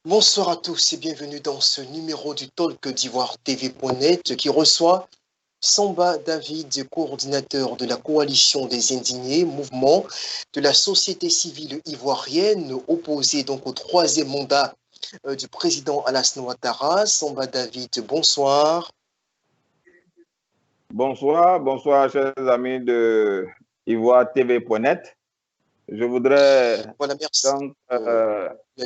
Bonsoir à tous et bienvenue dans ce numéro du Talk d'Ivoire TV.net qui reçoit Samba David, coordinateur de la coalition des indignés, mouvement de la société civile ivoirienne, opposé donc au troisième mandat du président Alassane Ouattara. Samba David, bonsoir. Bonsoir, bonsoir chers amis de Ivoire TV.net. Je voudrais donc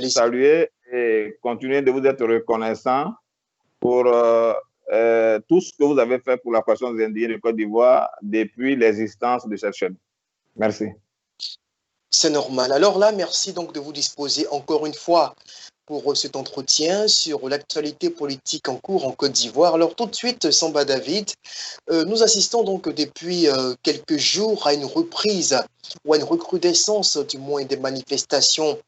saluer et continuer de vous être reconnaissant pour tout ce que vous avez fait pour la coalition des indignés de Côte d'Ivoire depuis l'existence de cette chaîne. Merci. C'est normal. Alors là, merci donc de vous disposer encore une fois pour cet entretien sur l'actualité politique en cours en Côte d'Ivoire. Alors tout de suite, Samba David, nous assistons donc depuis quelques jours à une reprise ou à une recrudescence du moins des manifestations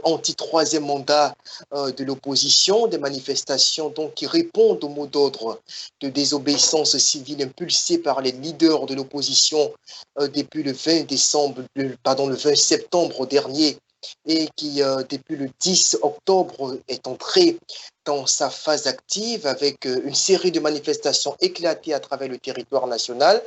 anti-troisième mandat de l'opposition, des manifestations donc qui répondent au mot d'ordre de désobéissance civile impulsée par les leaders de l'opposition depuis le 20 septembre dernier et qui, depuis le 10 octobre, est entré dans sa phase active avec une série de manifestations éclatées à travers le territoire national.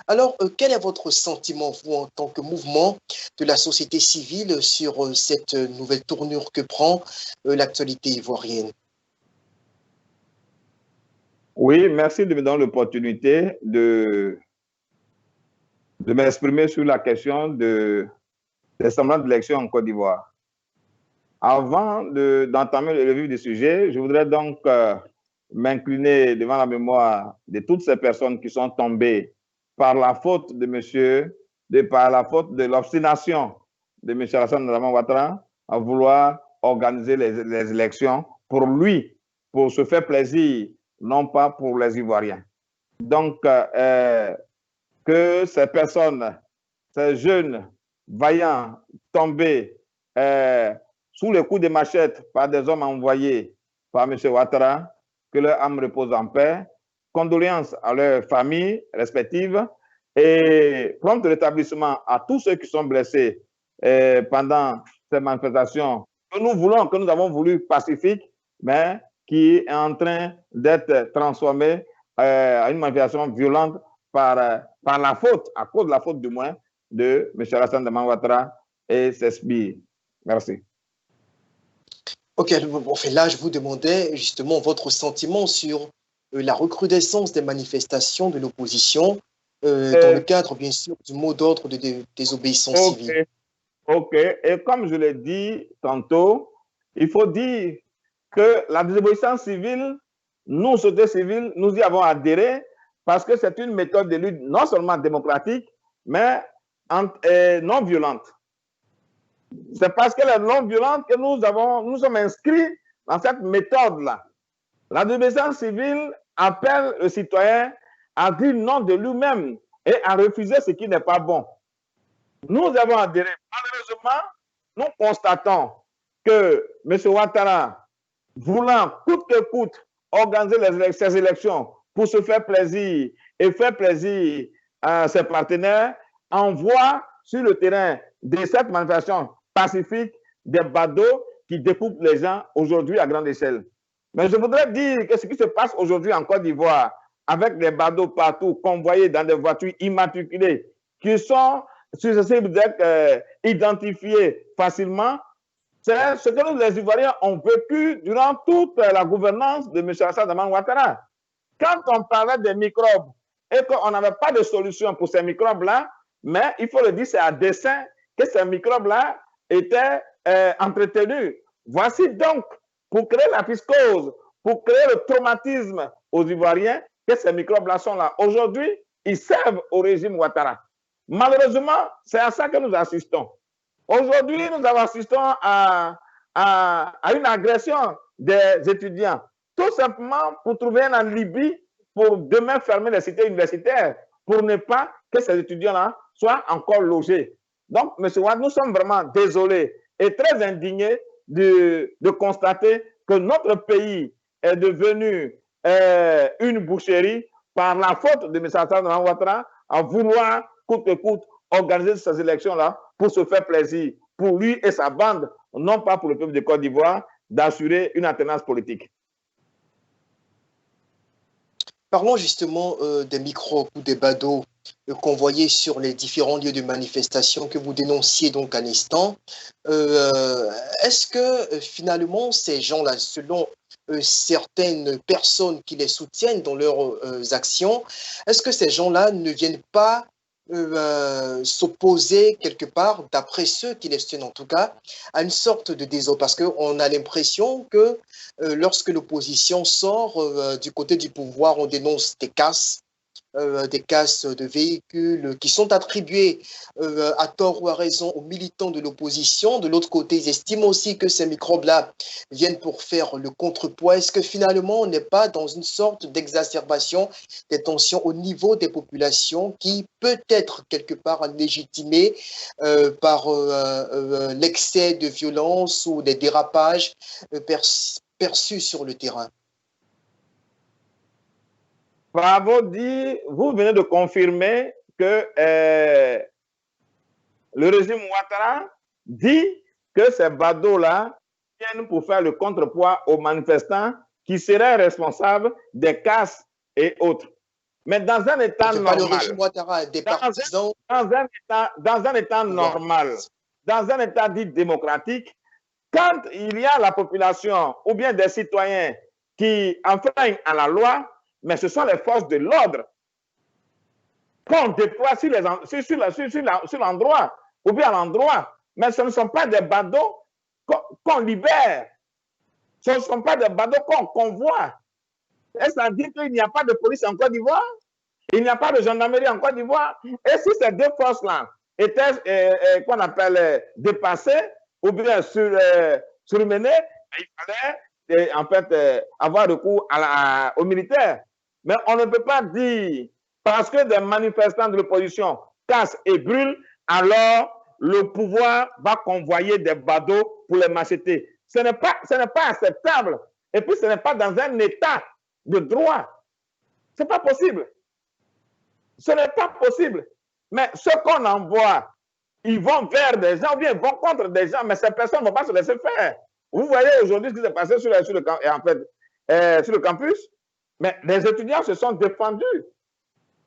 Alors, quel est votre sentiment, vous, en tant que mouvement de la société civile, sur cette nouvelle tournure que prend l'actualité ivoirienne? Oui, merci de me donner l'opportunité de m'exprimer sur la question des semblants d'élections en Côte d'Ivoire. Avant d'entamer le vif du sujet, je voudrais donc m'incliner devant la mémoire de toutes ces personnes qui sont tombées par la faute par la faute de l'obstination de M. Alassane Ouattara à vouloir organiser les élections pour lui, pour se faire plaisir, non pas pour les Ivoiriens. Donc, que ces personnes, ces jeunes vaillants tombés sous le coup de machette par des hommes envoyés par M. Ouattara, que leur âme repose en paix, condoléances à leurs familles respectives et prompt rétablissement à tous ceux qui sont blessés pendant ces manifestations que nous avons voulu pacifiques, mais qui est en train d'être transformée en une manifestation violente par la faute, à cause de la faute du moins, de M. Alassane Ouattara et ses sbires. Merci. Ok, là, je vous demandais justement votre sentiment sur la recrudescence des manifestations de l'opposition dans le cadre, bien sûr, du mot d'ordre de désobéissance civile. Ok, et comme je l'ai dit tantôt, il faut dire que la désobéissance civile, nous, société civile, nous y avons adhéré parce que c'est une méthode de lutte non seulement démocratique, mais non violente. C'est parce qu'elle est non violente que nous sommes inscrits dans cette méthode-là. La désobéissance civile appelle le citoyen à dire non de lui-même et à refuser ce qui n'est pas bon. Nous avons adhéré. Malheureusement, nous constatons que M. Ouattara, voulant coûte que coûte organiser ces élections pour se faire plaisir et faire plaisir à ses partenaires, envoie sur le terrain de cette manifestation pacifique des badauds qui découpent les gens aujourd'hui à grande échelle. Mais je voudrais dire que ce qui se passe aujourd'hui en Côte d'Ivoire, avec des badauds partout, convoyés dans des voitures immatriculées, qui sont susceptibles d'être identifiés facilement, c'est ce que nous, les Ivoiriens, ont vécu durant toute la gouvernance de M. Alassane Ouattara. Quand on parlait des microbes et qu'on n'avait pas de solution pour ces microbes-là, mais il faut le dire, c'est à dessein que ces microbes-là étaient entretenus. Voici donc, pour créer la psychose, pour créer le traumatisme aux Ivoiriens, que ces microbes-là sont là. Aujourd'hui, ils servent au régime Ouattara. Malheureusement, c'est à ça que nous assistons. Aujourd'hui, nous assistons à une agression des étudiants, tout simplement pour trouver un alibi pour demain fermer les cités universitaires, pour ne pas que ces étudiants-là soient encore logés. Donc, M. Ouattara, nous sommes vraiment désolés et très indignés de constater que notre pays est devenu une boucherie par la faute de M. Alassane Ouattara à vouloir coûte que coûte organiser ces élections-là pour se faire plaisir, pour lui et sa bande, non pas pour le peuple de Côte d'Ivoire, d'assurer une alternance politique. Parlons justement des microbes ou des badauds convoyés sur les différents lieux de manifestation que vous dénonciez donc à l'instant. Est-ce que finalement ces gens-là, selon certaines personnes qui les soutiennent dans leurs actions, est-ce que ces gens-là ne viennent pas s'opposer quelque part, d'après ceux qui les soutiennent en tout cas, à une sorte de désordre? Parce qu'on a l'impression que lorsque l'opposition sort du côté du pouvoir, on dénonce des casses de véhicules qui sont attribués à tort ou à raison aux militants de l'opposition. De l'autre côté, ils estiment aussi que ces microbes-là viennent pour faire le contrepoids. Est-ce que finalement, on n'est pas dans une sorte d'exacerbation des tensions au niveau des populations qui peut être quelque part légitimée par l'excès de violence ou des dérapages perçus sur le terrain? Bravo dit, vous venez de confirmer que le régime Ouattara dit que ces badauds-là viennent pour faire le contrepoids aux manifestants qui seraient responsables des casses et autres. Mais dans un état normal, le régime Ouattara, des partisans, dans un état normal, dans un état dit démocratique, quand il y a la population ou bien des citoyens qui enfreignent à la loi, mais ce sont les forces de l'ordre qu'on déploie sur l'endroit ou bien à l'endroit. Mais ce ne sont pas des badauds qu'on libère. Ce ne sont pas des badauds qu'on convoie. Est-ce à dire qu'il n'y a pas de police en Côte d'Ivoire? Il n'y a pas de gendarmerie en Côte d'Ivoire? Et si ces deux forces-là étaient, qu'on appelle, dépassées ou bien surmenées, il fallait en fait avoir recours aux militaires. Mais on ne peut pas dire, parce que des manifestants de l'opposition cassent et brûlent, alors le pouvoir va convoyer des badauds pour les macheter. Ce n'est pas acceptable. Et puis, ce n'est pas dans un état de droit. Ce n'est pas possible. Ce n'est pas possible. Mais ceux qu'on envoie, ils vont vers des gens, ou bien ils vont contre des gens, mais ces personnes ne vont pas se laisser faire. Vous voyez aujourd'hui ce qui s'est passé sur le campus? Mais les étudiants se sont défendus.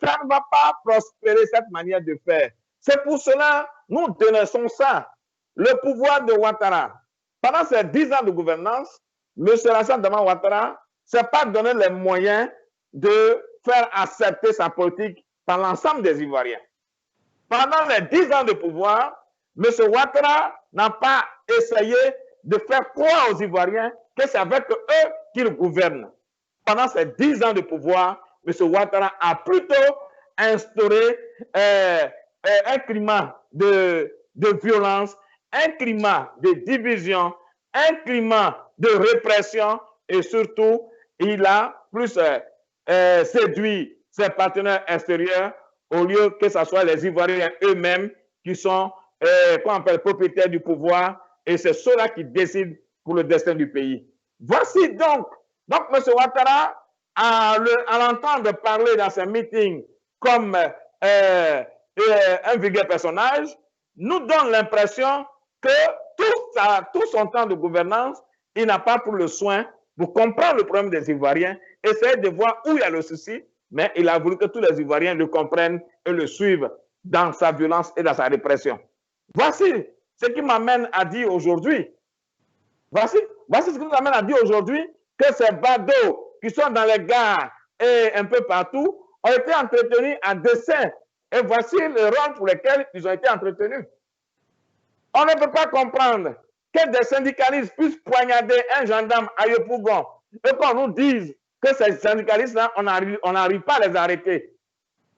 Ça ne va pas prospérer cette manière de faire. C'est pour cela que nous dénonçons ça. Le pouvoir de Ouattara, pendant ces 10 ans de gouvernance, M. Alassane Dramane Ouattara ne s'est pas donné les moyens de faire accepter sa politique par l'ensemble des Ivoiriens. Pendant les 10 ans de pouvoir, M. Ouattara n'a pas essayé de faire croire aux Ivoiriens que c'est avec eux qu'il gouverne. Pendant ces 10 ans de pouvoir, M. Ouattara a plutôt instauré un climat de violence, un climat de division, un climat de répression et surtout, il a plus séduit ses partenaires extérieurs au lieu que ce soit les Ivoiriens eux-mêmes qui sont qu'on appelle propriétaires du pouvoir et c'est ceux-là qui décident pour le destin du pays. Voici donc M. Ouattara, à l'entendre parler dans ses meetings comme un vulgaire personnage, nous donne l'impression que tout son temps de gouvernance, il n'a pas pris le soin pour comprendre le problème des Ivoiriens, essayer de voir où il y a le souci, mais il a voulu que tous les Ivoiriens le comprennent et le suivent dans sa violence et dans sa répression. Voici ce qui m'amène à dire aujourd'hui, voici ce qui nous amène à dire aujourd'hui que ces badauds qui sont dans les gares et un peu partout ont été entretenus à dessein. Et voici le rôle pour lequel ils ont été entretenus. On ne peut pas comprendre que des syndicalistes puissent poignarder un gendarme à Yopougon et qu'on nous dise que ces syndicalistes-là, on n'arrive pas à les arrêter.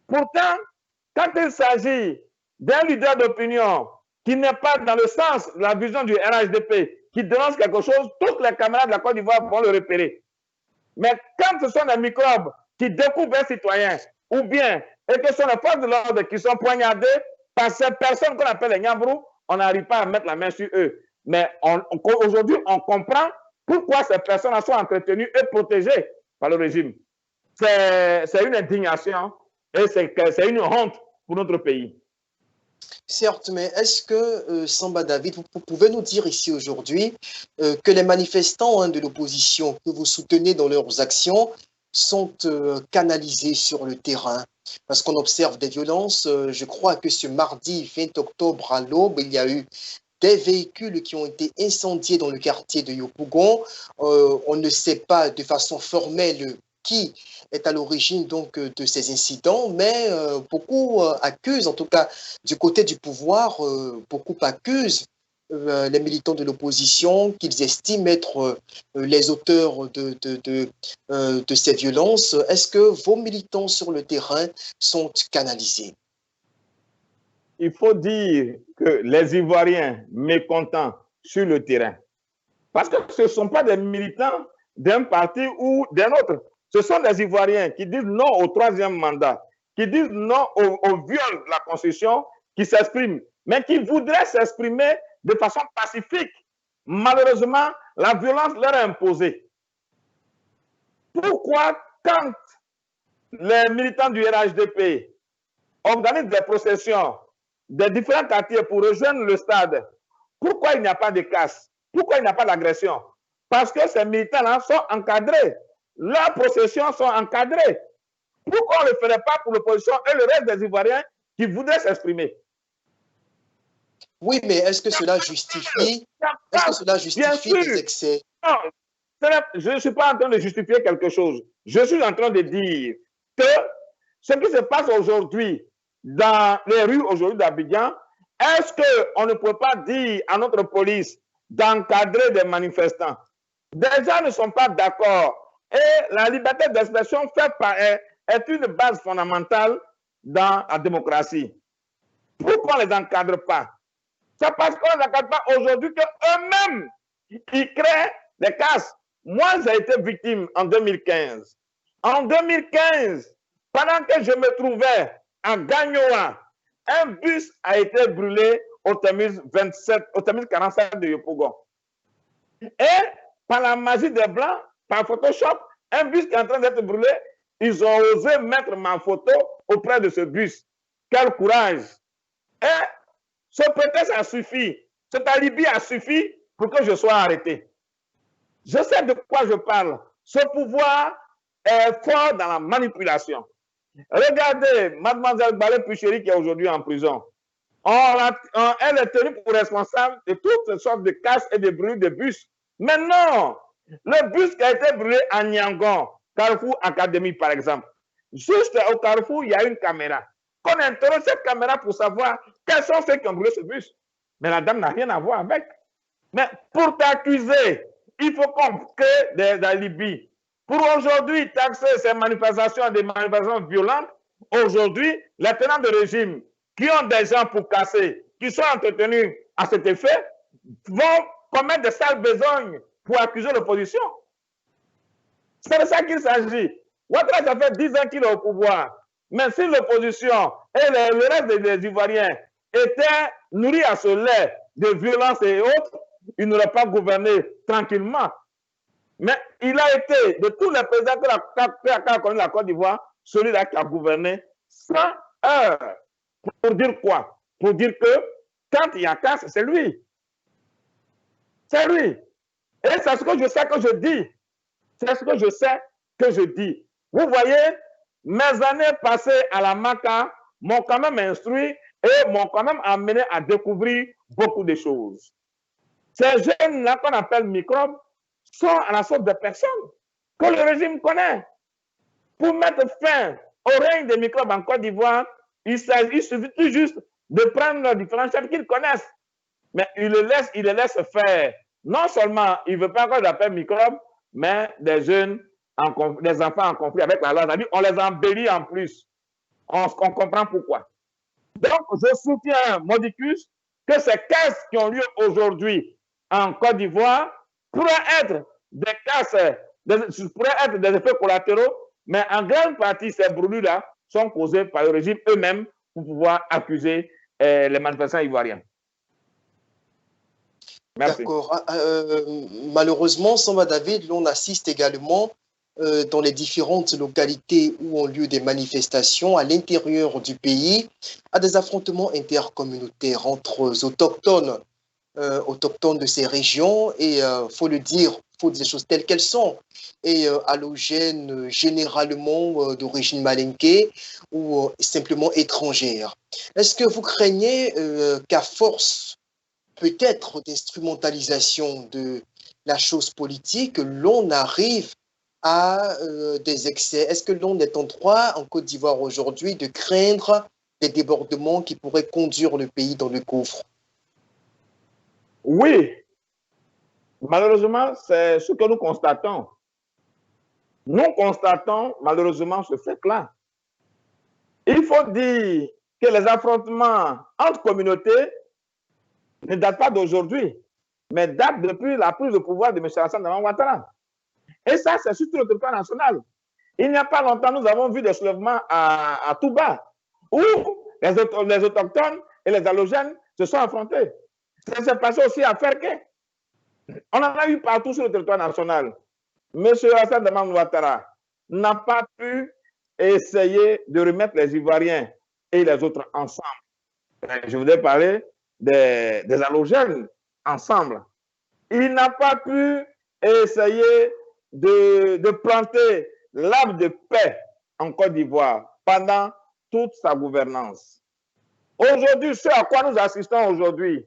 Pourtant, quand il s'agit d'un leader d'opinion qui n'est pas dans le sens de la vision du RHDP, qui dénonce quelque chose, tous les camarades de la Côte d'Ivoire vont le repérer. Mais quand ce sont des microbes qui découvrent un citoyen, ou bien, et que ce sont les forces de l'ordre qui sont poignardées par ces personnes qu'on appelle les Niambrou, on n'arrive pas à mettre la main sur eux. Mais aujourd'hui, on comprend pourquoi ces personnes sont entretenues et protégées par le régime. C'est une indignation et c'est une honte pour notre pays. Certes, mais est-ce que, Samba David, vous pouvez nous dire ici aujourd'hui que les manifestants de l'opposition que vous soutenez dans leurs actions sont canalisés sur le terrain? Parce qu'on observe des violences. Je crois que ce mardi 20 octobre à l'aube, il y a eu des véhicules qui ont été incendiés dans le quartier de Yopougon. On ne sait pas de façon formelle qui est à l'origine donc de ces incidents, mais beaucoup accusent, en tout cas du côté du pouvoir, beaucoup accusent les militants de l'opposition qu'ils estiment être les auteurs de ces violences. Est-ce que vos militants sur le terrain sont canalisés? Il faut dire que les Ivoiriens mécontents sur le terrain, parce que ce ne sont pas des militants d'un parti ou d'un autre, ce sont des Ivoiriens qui disent non au troisième mandat, qui disent non au viol de la Constitution, qui s'expriment, mais qui voudraient s'exprimer de façon pacifique. Malheureusement, la violence leur est imposée. Pourquoi, quand les militants du RHDP organisent des processions des différents quartiers pour rejoindre le stade, pourquoi il n'y a pas de casse? Pourquoi il n'y a pas d'agression? Parce que ces militants-là sont encadrés. Leurs processions sont encadrées. Pourquoi on ne le ferait pas pour l'opposition et le reste des Ivoiriens qui voudraient s'exprimer? Oui, mais est-ce que cela justifie les excès? Non, je ne suis pas en train de justifier quelque chose. Je suis en train de dire que ce qui se passe aujourd'hui dans les rues aujourd'hui d'Abidjan, est-ce qu'on ne peut pas dire à notre police d'encadrer des manifestants? Des gens ne sont pas d'accord. Et la liberté d'expression est une base fondamentale dans la démocratie. Pourquoi on ne les encadre pas? C'est parce qu'on ne les encadre pas aujourd'hui qu'eux-mêmes, ils créent des casses. Moi, j'ai été victime en 2015. En 2015, pendant que je me trouvais à Gagnoa, un bus a été brûlé au terminus 47 de Yopougon. Et par la magie des Blancs, par Photoshop, un bus qui est en train d'être brûlé, ils ont osé mettre ma photo auprès de ce bus. Quel courage! Et ce prétexte a suffi, cet alibi a suffi pour que je sois arrêté. Je sais de quoi je parle. Ce pouvoir est fort dans la manipulation. Regardez Mademoiselle Balé Puchéry qui est aujourd'hui en prison. Elle est tenue pour responsable de toutes sortes de casses et de brûlures de bus. Mais non, le bus qui a été brûlé à Niangon, Carrefour Académie par exemple, juste au Carrefour, il y a une caméra. Qu'on interroge cette caméra pour savoir quels sont ceux qui ont brûlé ce bus. Mais la dame n'a rien à voir avec. Mais pour t'accuser, il faut qu'on crée des alibis. Pour aujourd'hui taxer ces manifestations, des manifestations violentes, aujourd'hui, les tenants de régime qui ont des gens pour casser, qui sont entretenus à cet effet, vont commettre des sales besognes pour accuser l'opposition. C'est de ça qu'il s'agit. Ouattara, ça fait 10 ans qu'il est au pouvoir. Mais si l'opposition et le reste des Ivoiriens étaient nourris à ce lait de violence et autres, ils n'auraient pas gouverné tranquillement. Mais il a été, de tous les présidents qui a connu la Côte d'Ivoire, celui-là qui a gouverné 100 heures. Pour dire quoi? Pour dire que quand il y a casse, c'est lui. C'est lui. Et c'est ce que je sais que je dis. C'est ce que je sais que je dis. Vous voyez, mes années passées à la MACA m'ont quand même instruit et m'ont quand même amené à découvrir beaucoup de choses. Ces jeunes-là qu'on appelle microbes sont à la sorte de personnes que le régime connaît. Pour mettre fin au règne des microbes en Côte d'Ivoire, il suffit tout juste de prendre leurs différents chefs qu'ils connaissent. Mais il les laisse faire. Non seulement il ne veut pas encore d'appeler microbes, mais des jeunes, des enfants en conflit avec la loi. On les embellit en plus. On comprend pourquoi. Donc, je soutiens Modicus que ces casses qui ont lieu aujourd'hui en Côte d'Ivoire pourraient être des casses, pourraient être des effets collatéraux, mais en grande partie, ces brûlures-là sont causées par le régime eux-mêmes pour pouvoir accuser les manifestants ivoiriens. D'accord. Malheureusement, Samba David, l'on assiste également dans les différentes localités où ont lieu des manifestations à l'intérieur du pays, à des affrontements intercommunautaires entre autochtones de ces régions et, faut le dire, faut dire les choses telles qu'elles sont, et allogènes généralement d'origine malinké ou simplement étrangère. Est-ce que vous craignez qu'à force peut-être d'instrumentalisation de la chose politique, l'on arrive à des excès? Est-ce que l'on est en droit en Côte d'Ivoire aujourd'hui de craindre des débordements qui pourraient conduire le pays dans le gouffre? Oui, malheureusement, c'est ce que nous constatons. Nous constatons malheureusement ce fait-là. Il faut dire que les affrontements entre communautés ne datent pas d'aujourd'hui, mais datent depuis la prise de pouvoir de M. Alassane Ouattara. Et ça, c'est surtout le territoire national. Il n'y a pas longtemps, nous avons vu des soulèvements à Touba, où les autochtones et les allogènes se sont affrontés. Ça s'est passé aussi à Ferké. On en a eu partout sur le territoire national. M. Alassane Ouattara n'a pas pu essayer de remettre les Ivoiriens et les autres ensemble. Je voudrais parler des allogènes ensemble. Il n'a pas pu essayer de planter l'arbre de paix en Côte d'Ivoire pendant toute sa gouvernance. Aujourd'hui, ce à quoi nous assistons aujourd'hui,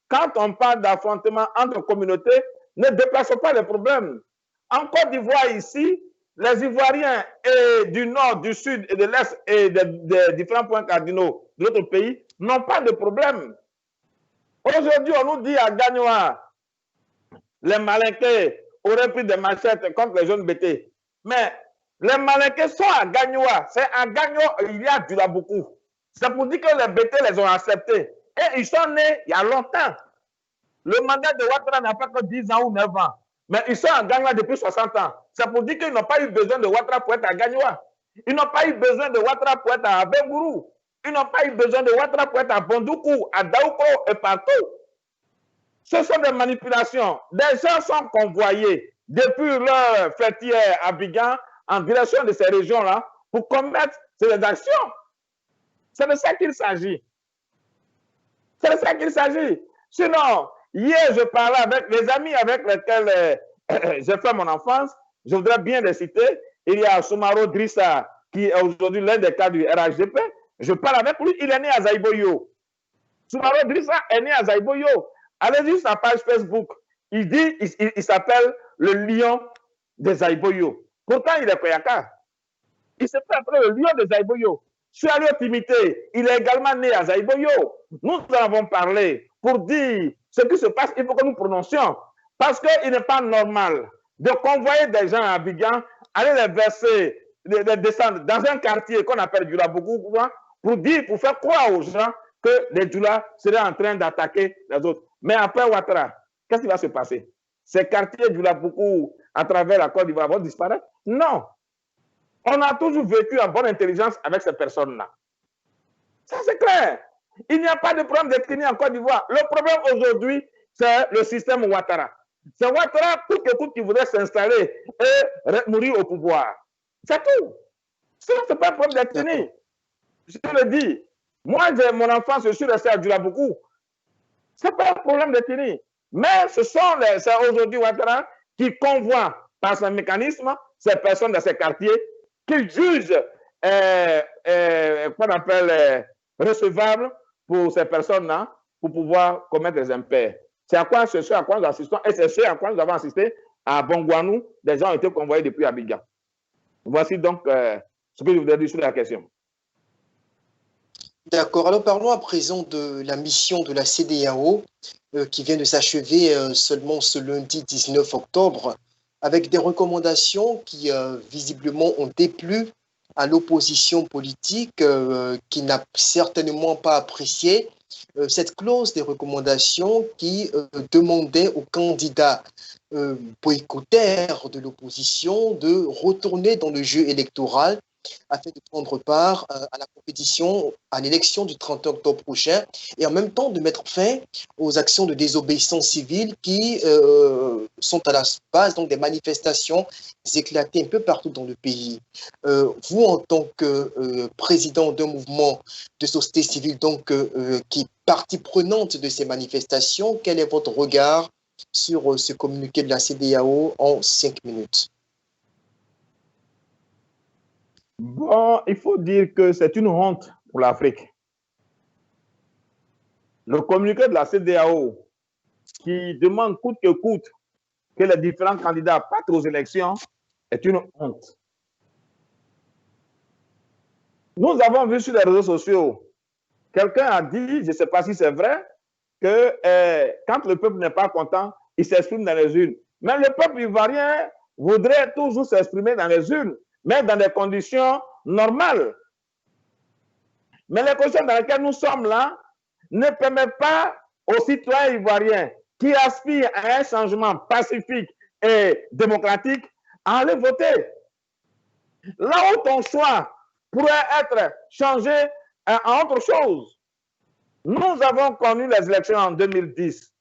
quand on parle d'affrontement entre communautés, ne déplaçons pas les problèmes. En Côte d'Ivoire, ici, les Ivoiriens du nord, du sud et de l'est et des différents points cardinaux de notre pays n'ont pas de problème. Aujourd'hui, on nous dit à Gagnoa, les Malinqués auraient pris des machettes contre les jeunes bêtés. Mais les Malinqués sont à Gagnoa. C'est à Gagnoa, il y a du là beaucoup. C'est pour dire que les bêtés les ont acceptés. Et ils sont nés il y a longtemps. Le mandat de Ouattara n'a pas que 10 ans ou 9 ans. Mais ils sont à Gagnoa depuis 60 ans. C'est pour dire qu'ils n'ont pas eu besoin de Ouattara pour être à Gagnoa. Ils n'ont pas eu besoin de Ouattara pour être à Bengourou. Ils n'ont pas eu besoin de Ouattara pour être à Bondoukou, à Daoukro et partout. Ce sont des manipulations. Des gens sont convoyés depuis leur fêtière à Abidjan en direction de ces régions-là pour commettre ces actions. C'est de ça qu'il s'agit. C'est de ça qu'il s'agit. Sinon, hier, je parlais avec les amis avec lesquels j'ai fait mon enfance. Je voudrais bien les citer. Il y a Soumaro Drissa, qui est aujourd'hui l'un des cadres du RHDP. Je parle avec lui. Il est né à Zaïboyo. Soumaro Drissa est né à Zaïboyo. Allez-y sur sa page Facebook. Il dit, il s'appelle le lion de Zaïboyo. Pourtant, il est Koyaka. Il se fait appeler le lion de Zaïboyo. Sur Timité, il est également né à Zaïboyo. Nous avons parlé pour dire ce qui se passe, il faut que nous prononcions. Parce qu'il n'est pas normal de convoyer des gens à Abidjan, aller les verser, les descendre dans un quartier qu'on appelle Djoula beaucoup, pour dire, pour faire croire aux gens que les Djoula seraient en train d'attaquer les autres. Mais après Ouattara, qu'est-ce qui va se passer? Ces quartiers Djoula beaucoup à travers la Côte d'Ivoire vont disparaître? Non. On a toujours vécu en bonne intelligence avec ces personnes-là. Ça, c'est clair. Il n'y a pas de problème d'ethnie en Côte d'Ivoire. Le problème aujourd'hui, c'est le système Ouattara. C'est Ouattara, tout que tout qui voudrait s'installer et mourir au pouvoir. C'est tout. Ce n'est pas un problème d'ethnie. Je te le dis. Moi, j'ai mon enfance, je suis resté à Djoulaboukou. Ce n'est pas un problème d'ethnie. Mais ce sont aujourd'hui Ouattara qui convoient par ce mécanisme ces personnes dans ces quartiers qu'ils jugent qu'on appelle recevables pour ces personnes-là pour pouvoir commettre des impairs. C'est à quoi nous assistons et c'est ce à quoi nous avons assisté à Bongouanou. Des gens ont été convoyés depuis Abidjan. Voici donc ce que je voudrais dire sur la question. D'accord. Alors parlons à présent de la mission de la CEDEAO qui vient de s'achever seulement ce lundi 19 octobre avec des recommandations qui visiblement ont déplu à l'opposition politique qui n'a certainement pas apprécié cette clause des recommandations qui demandait aux candidats boycotteurs de l'opposition de retourner dans le jeu électoral afin de prendre part à la compétition, à l'élection du 30 octobre prochain, et en même temps de mettre fin aux actions de désobéissance civile qui sont à la base donc, des manifestations éclatées un peu partout dans le pays. Vous, en tant que président d'un mouvement de société civile donc, qui est partie prenante de ces manifestations, quel est votre regard sur ce communiqué de la CEDEAO en 5 minutes? Bon, il faut dire que c'est une honte pour l'Afrique. Le communiqué de la CEDEAO qui demande coûte que coûte que les différents candidats partent aux élections est une honte. Nous avons vu sur les réseaux sociaux, quelqu'un a dit, je ne sais pas si c'est vrai, que quand le peuple n'est pas content, il s'exprime dans les urnes. Mais le peuple ivoirien voudrait toujours s'exprimer dans les urnes, mais dans des conditions normales. Mais les conditions dans lesquelles nous sommes là ne permettent pas aux citoyens ivoiriens qui aspirent à un changement pacifique et démocratique à aller voter. Là où ton choix pourrait être changé en autre chose. Nous avons connu les élections en 2010.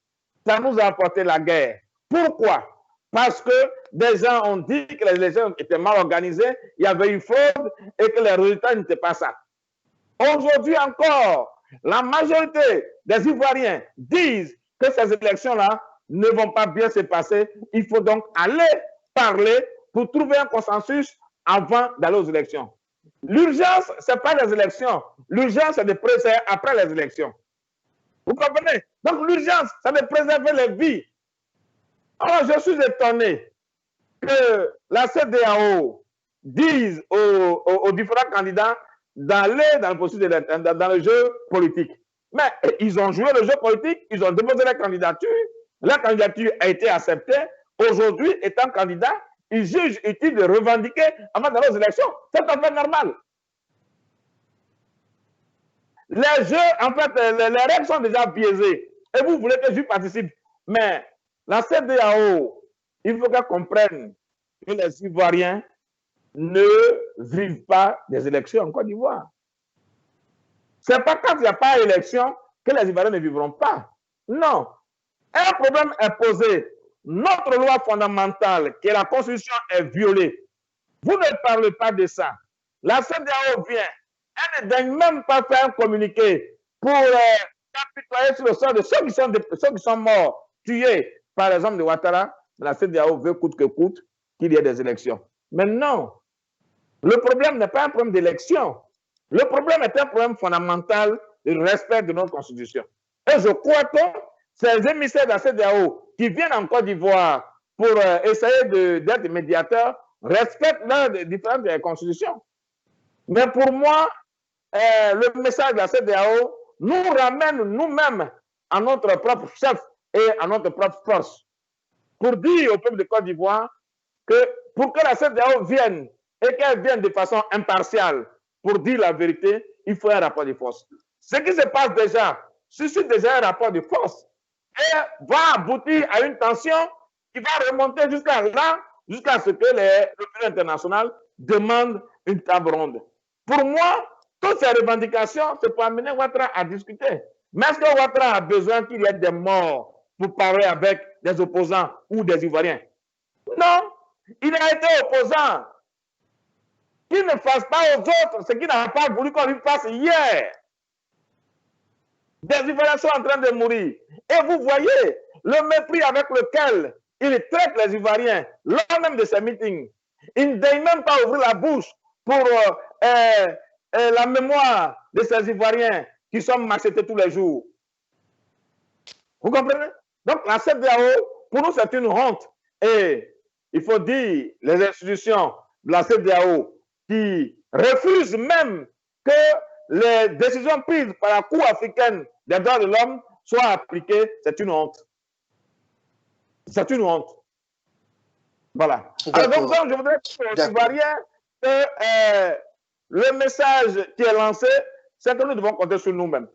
Ça nous a apporté la guerre. Pourquoi? Parce que des gens ont dit que les élections étaient mal organisées, il y avait eu fraude et que les résultats n'étaient pas ça. Aujourd'hui encore, la majorité des Ivoiriens disent que ces élections-là ne vont pas bien se passer. Il faut donc aller parler pour trouver un consensus avant d'aller aux élections. L'urgence, ce n'est pas les élections. L'urgence, c'est de préserver après les élections. Vous comprenez? Donc l'urgence, c'est de préserver les vies. Alors je suis étonné que la CEDEAO dise aux différents candidats d'aller dans le jeu politique. Mais ils ont joué le jeu politique, ils ont déposé la candidature a été acceptée. Aujourd'hui, étant candidat, ils jugent utile de revendiquer avant d'aller aux élections. C'est tout à fait normal. Les jeux, en fait, les règles sont déjà biaisées. Et vous voulez que je participe. Mais la CEDEAO, il faut qu'elle comprenne que les Ivoiriens ne vivent pas des élections en Côte d'Ivoire. Ce n'est pas quand il n'y a pas d'élection que les Ivoiriens ne vivront pas. Non. Un problème est posé. Notre loi fondamentale, qui est la Constitution, est violée. Vous ne parlez pas de ça. La CEDEAO vient. Elle ne daigne même pas faire un communiqué pour apitoyer sur le sort de ceux qui sont morts, tués par exemple de Ouattara. La CEDEAO veut coûte que coûte qu'il y ait des élections. Mais non. Le problème n'est pas un problème d'élection. Le problème est un problème fondamental du respect de notre Constitution. Et je crois que ces émissaires de la CEDEAO qui viennent en Côte d'Ivoire pour essayer d'être médiateurs respectent leurs différentes constitutions. Mais pour moi, le message de la CEDEAO nous ramène nous-mêmes à notre propre chef et à notre propre force. Pour dire au peuple de Côte d'Ivoire que pour que la CEDEAO vienne et qu'elle vienne de façon impartiale pour dire la vérité, il faut un rapport de force. Ce qui se passe déjà suscite déjà un rapport de force et va aboutir à une tension qui va remonter jusqu'à là, jusqu'à ce que l'opinion internationale demande une table ronde. Pour moi, toutes ces revendications, c'est pour amener Ouattara à discuter. Mais est-ce que Ouattara a besoin qu'il y ait des morts pour parler avec des opposants ou des Ivoiriens? Non, il a été opposant. Qu'il ne fasse pas aux autres ce qu'il n'a pas voulu qu'on lui fasse hier. Des Ivoiriens sont en train de mourir. Et vous voyez le mépris avec lequel il traite les Ivoiriens lors même de ces meetings. Il ne daigne même pas ouvrir la bouche pour la mémoire de ces Ivoiriens qui sont machetés tous les jours. Vous comprenez? Donc la CEDEAO, pour nous, c'est une honte. Et il faut dire les institutions de la CEDEAO qui refusent même que les décisions prises par la Cour africaine des droits de l'homme soient appliquées, c'est une honte. C'est une honte. Voilà. Alors donc, je voudrais dire aux Ivoiriens que le message qui est lancé, c'est que nous devons compter sur nous-mêmes.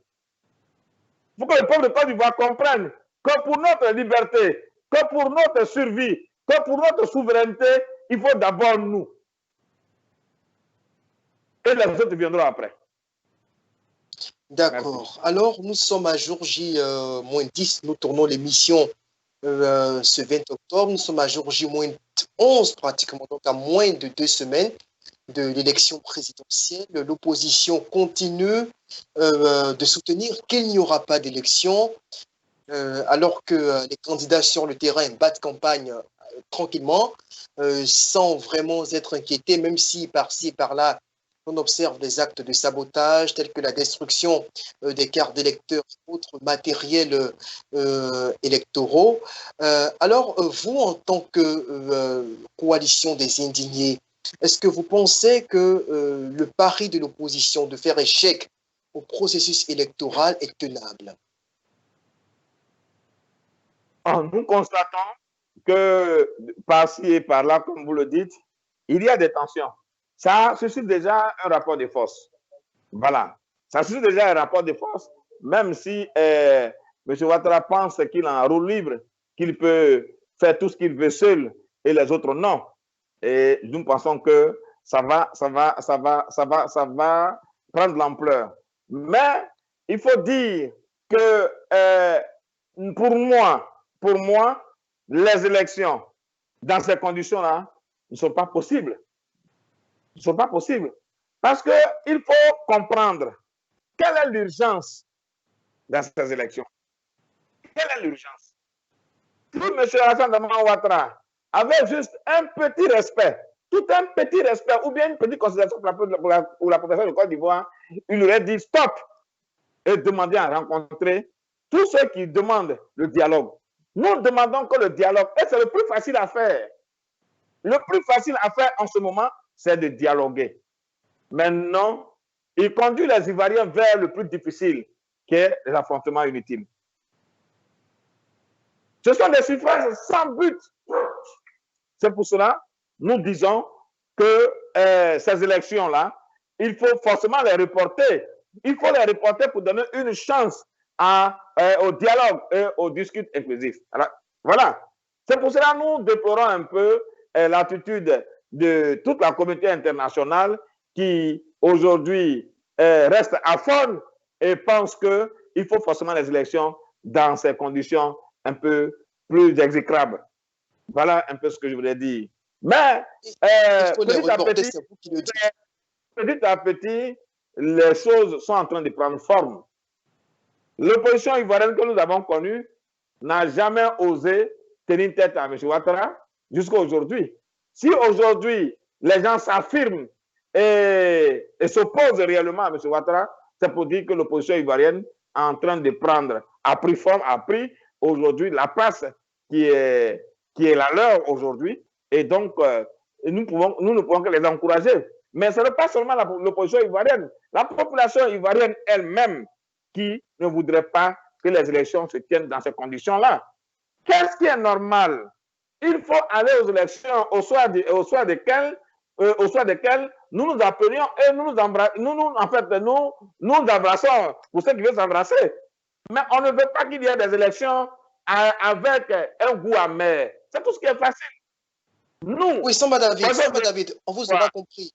Il faut que le peuple de Côte d'Ivoire comprenne que pour notre liberté, que pour notre survie, que pour notre souveraineté, il faut d'abord nous. et les autres viendront après. D'accord. Alors, nous sommes à jour J-10. Nous tournons l'émission ce 20 octobre. Nous sommes à jour J-11 pratiquement, donc à moins de 2 semaines de l'élection présidentielle. L'opposition continue de soutenir qu'il n'y aura pas d'élection, alors que les candidats sur le terrain battent campagne tranquillement, sans vraiment être inquiétés, même si par-ci et par-là, on observe des actes de sabotage tels que la destruction des cartes d'électeurs et autres matériels électoraux. Alors, vous, en tant que coalition des indignés, est-ce que vous pensez que le pari de l'opposition de faire échec au processus électoral est tenable? Nous constatons que par-ci et par-là, comme vous le dites, il y a des tensions. Ça suscite déjà un rapport de force. Voilà. Ça suscite déjà un rapport de force, même si M. Ouattara pense qu'il a un rôle libre, qu'il peut faire tout ce qu'il veut seul et les autres non. Et nous pensons que ça va prendre l'ampleur. Mais il faut dire que pour moi, les élections dans ces conditions-là ne sont pas possibles. Ne sont pas possibles. Parce qu'il faut comprendre quelle est l'urgence dans ces élections. Quelle est l'urgence? Si M. Alassane Ouattara avait juste un petit respect, tout un petit respect, ou bien une petite considération pour la population de Côte d'Ivoire, il aurait dit stop et demandé à rencontrer tous ceux qui demandent le dialogue. Nous demandons que le dialogue, et c'est le plus facile à faire. Le plus facile à faire en ce moment, c'est de dialoguer. Maintenant, il conduit les Ivoiriens vers le plus difficile, qui est l'affrontement inutile. Ce sont des suffrages sans but. C'est pour cela, nous disons que ces élections-là, il faut forcément les reporter. Il faut les reporter pour donner une chance au dialogue et au discours inclusif. Alors, voilà. C'est pour cela que nous déplorons un peu l'attitude de toute la communauté internationale qui, aujourd'hui, reste aphone et pense qu'il faut forcément les élections dans ces conditions un peu plus exécrables. Voilà un peu ce que je voulais dire. Mais petit à petit, les choses sont en train de prendre forme. L'opposition ivoirienne que nous avons connue n'a jamais osé tenir tête à M. Ouattara jusqu'à aujourd'hui. Si aujourd'hui, les gens s'affirment et s'opposent réellement à M. Ouattara, c'est pour dire que l'opposition ivoirienne est en train de prendre, a pris aujourd'hui la place qui est la leur aujourd'hui. Et donc, nous ne pouvons que les encourager. Mais ce n'est pas seulement l'opposition ivoirienne, la population ivoirienne elle-même qui ne voudrait pas que les élections se tiennent dans ces conditions-là. Qu'est-ce qui est normal? Il faut aller aux élections au soir desquelles nous nous appelions et nous nous embrassons pour ceux qui veulent s'embrasser. Mais on ne veut pas qu'il y ait des élections avec un goût amer. C'est tout ce qui est facile. Nous, oui, Samba David, on vous aura compris.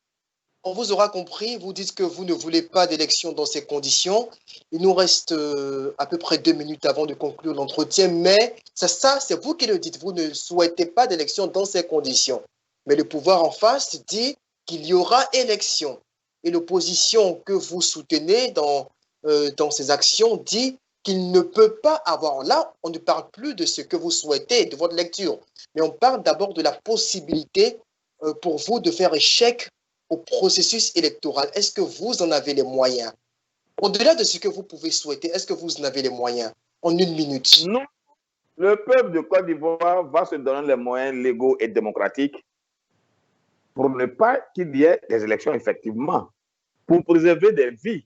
On vous aura compris, vous dites que vous ne voulez pas d'élection dans ces conditions. Il nous reste à peu près 2 minutes avant de conclure l'entretien, mais ça c'est vous qui le dites. Vous ne souhaitez pas d'élection dans ces conditions. Mais le pouvoir en face dit qu'il y aura élection. Et l'opposition que vous soutenez dans ces actions dit qu'il ne peut pas avoir. Là, on ne parle plus de ce que vous souhaitez, de votre lecture, mais on parle d'abord de la possibilité pour vous de faire échec au processus électoral. Est-ce que vous en avez les moyens? Au-delà de ce que vous pouvez souhaiter, est-ce que vous en avez les moyens? En 1 minute. Non. Le peuple de Côte d'Ivoire va se donner les moyens légaux et démocratiques pour ne pas qu'il y ait des élections effectivement, pour préserver des vies.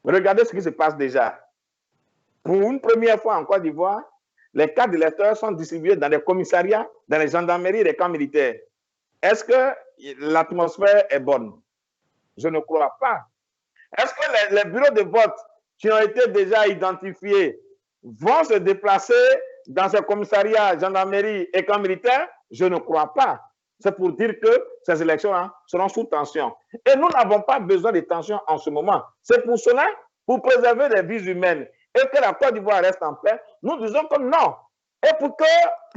Regardez ce qui se passe déjà. Pour une première fois en Côte d'Ivoire, les cartes d'électeurs sont distribuées dans les commissariats, dans les gendarmeries et les camps militaires. Est-ce que l'atmosphère est bonne? Je ne crois pas. Est-ce que les bureaux de vote qui ont été déjà identifiés vont se déplacer dans ces commissariats, gendarmeries et camps militaires? Je ne crois pas. c'est pour dire que ces élections seront sous tension. Et nous n'avons pas besoin de tension en ce moment. C'est pour cela, pour préserver les vies humaines et que la Côte d'Ivoire reste en paix, nous disons que non. Et pour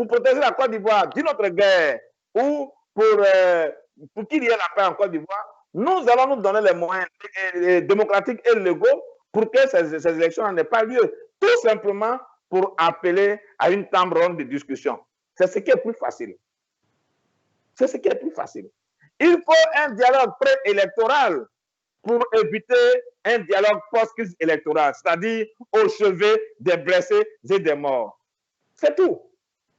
protéger la Côte d'Ivoire d'une autre guerre ou pour qu'il y ait la paix en Côte d'Ivoire, nous allons nous donner les moyens démocratiques et légaux pour que ces élections n'aient pas lieu. Tout simplement pour appeler à une table ronde de discussion. C'est ce qui est plus facile. C'est ce qui est plus facile. Il faut un dialogue préélectoral pour éviter un dialogue post-crise électorale, c'est-à-dire au chevet des blessés et des morts. C'est tout.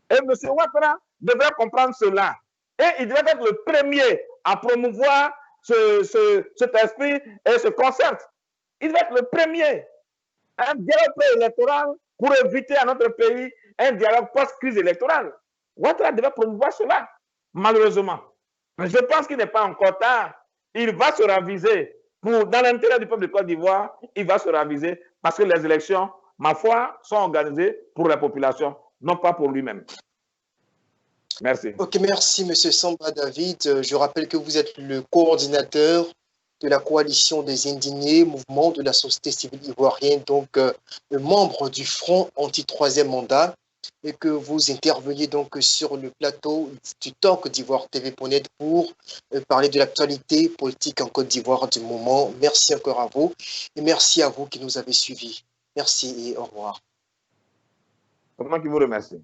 Et M. Ouattara devrait comprendre cela. Et il devrait être le premier à promouvoir cet esprit et ce concept. Il devrait être le premier. Un dialogue préélectoral pour éviter à notre pays un dialogue post-crise électorale. Ouattara devait promouvoir cela, malheureusement. Mais je pense qu'il n'est pas encore tard. Il va se raviser. Dans l'intérêt du peuple de Côte d'Ivoire, il va se raviser parce que les élections, ma foi, sont organisées pour la population, non pas pour lui-même. Merci. Ok, merci, M. Samba David. Je rappelle que vous êtes le coordinateur de la coalition des indignés, mouvement de la société civile ivoirienne, donc le membre du Front anti-troisième mandat, et que vous interveniez donc sur le plateau du Talk d'Ivoire TV.net pour parler de l'actualité politique en Côte d'Ivoire du moment. Merci encore à vous et merci à vous qui nous avez suivis. Merci et au revoir. C'est moi qui vous remercie.